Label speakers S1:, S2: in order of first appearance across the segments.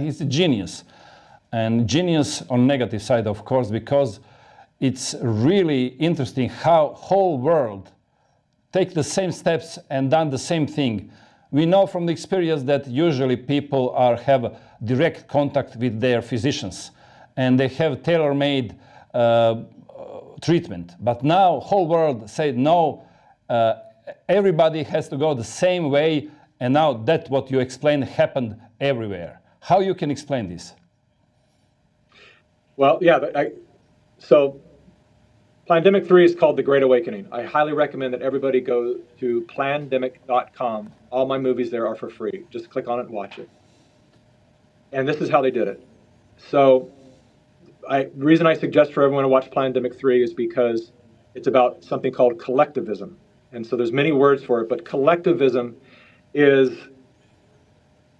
S1: He's a genius, and genius on negative side, of course, because it's really interesting how whole world take the same steps and done the same thing. We know from the experience that usually people have direct contact with their physicians, and they have tailor-made treatment. But now whole world said no, everybody has to go the same way, and now that what you explained happened everywhere. How you can explain this?
S2: Well, yeah, so Plandemic 3 is called The Great Awakening. I highly recommend that everybody go to plandemic.com. All my movies there are for free. Just click on it and watch it. And this is how they did it. So the reason I suggest for everyone to watch Plandemic 3 is because it's about something called collectivism. And so there's many words for it, but collectivism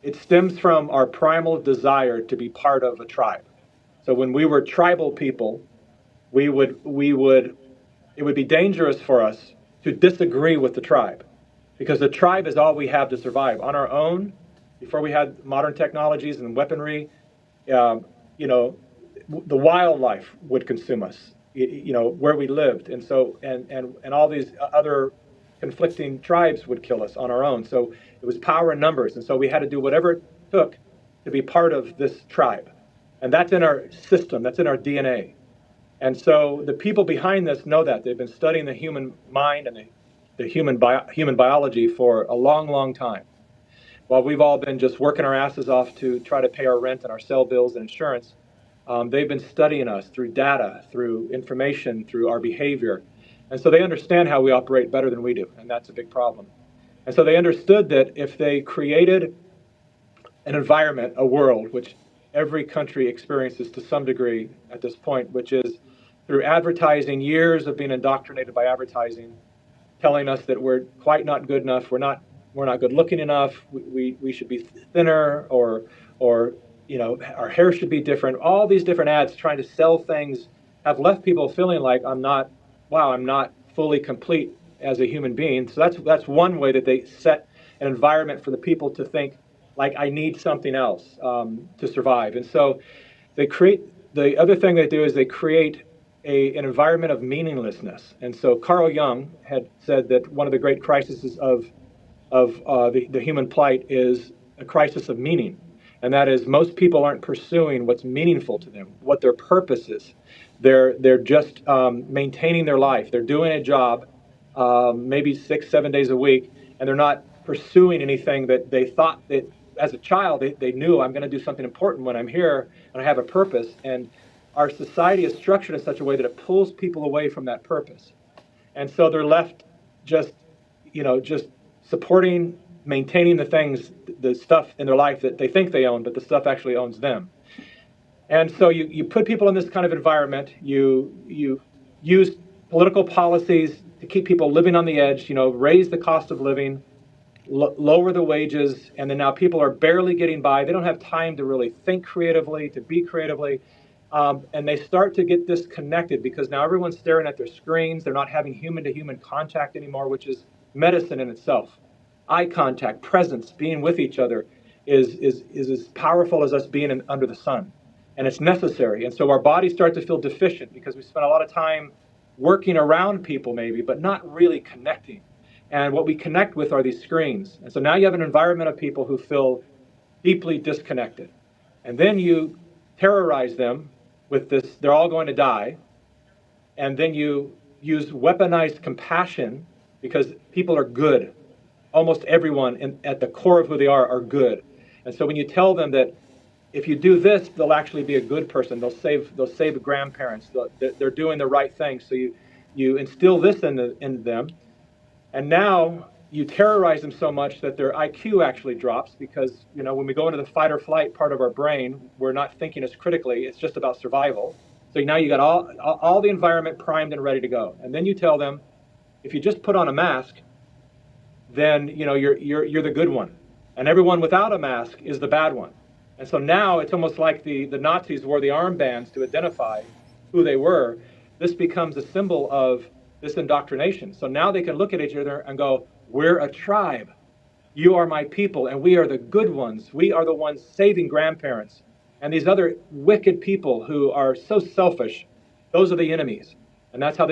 S2: it stems from our primal desire to be part of a tribe. So when we were tribal people, it would be dangerous for us to disagree with the tribe, because the tribe is all we have to survive. On our own, before we had modern technologies and weaponry, the wildlife would consume us, where we lived. And so, and all these other conflicting tribes would kill us on our own. So it was power in numbers. And so we had to do whatever it took to be part of this tribe. And that's in our system, that's in our DNA. And so the people behind this know that. They've been studying the human mind and the human biology for a long, long time. While we've all been just working our asses off to try to pay our rent and our cell bills and insurance, they've been studying us through data, through information, through our behavior. And so they understand how we operate better than we do, and that's a big problem. And so they understood that if they created an environment, a world, which every country experiences to some degree at this point, which is through advertising, years of being indoctrinated by advertising, telling us that we're quite not good enough, we're not good looking enough, we should be thinner, or our hair should be different. All these different ads trying to sell things have left people feeling like I'm not fully complete as a human being. So that's one way that they set an environment for the people to think like I need something else to survive. And so the other thing they do is they create an environment of meaninglessness. And so Carl Jung had said that one of the great crises of the human plight is a crisis of meaning. And that is, most people aren't pursuing what's meaningful to them, what their purpose is. They're just maintaining their life. They're doing a job, maybe 6-7 days a week, and they're not pursuing anything that they thought that as a child they knew, I'm going to do something important when I'm here and I have a purpose. And our society is structured in such a way that it pulls people away from that purpose. And so they're left just supporting, maintaining the stuff in their life that they think they own, but the stuff actually owns them. And so you put people in this kind of environment, you use political policies to keep people living on the edge, raise the cost of living, lower the wages, and then now people are barely getting by. They don't have time to really think creatively, to be creatively, and they start to get disconnected because now everyone's staring at their screens. They're not having human-to-human contact anymore, which is medicine in itself. Eye contact, presence, being with each other is as powerful as us being under the sun. And it's necessary. And so our bodies start to feel deficient because we spend a lot of time working around people maybe, but not really connecting. And what we connect with are these screens. And so now you have an environment of people who feel deeply disconnected. And then you terrorize them with this, they're all going to die. And then you use weaponized compassion because people are good. Almost everyone at the core of who they are good. And so when you tell them that if you do this, they'll actually be a good person. They'll save grandparents. They're doing the right thing. So you instill this in them, and now you terrorize them so much that their IQ actually drops because when we go into the fight or flight part of our brain, we're not thinking as critically. It's just about survival. So now you got all the environment primed and ready to go, and then you tell them, if you just put on a mask, then you're the good one, and everyone without a mask is the bad one. And so now it's almost like the Nazis wore the armbands to identify who they were. This becomes a symbol of this indoctrination. So now they can look at each other and go, we're a tribe. You are my people, and we are the good ones. We are the ones saving grandparents. And these other wicked people who are so selfish, those are the enemies. And that's how they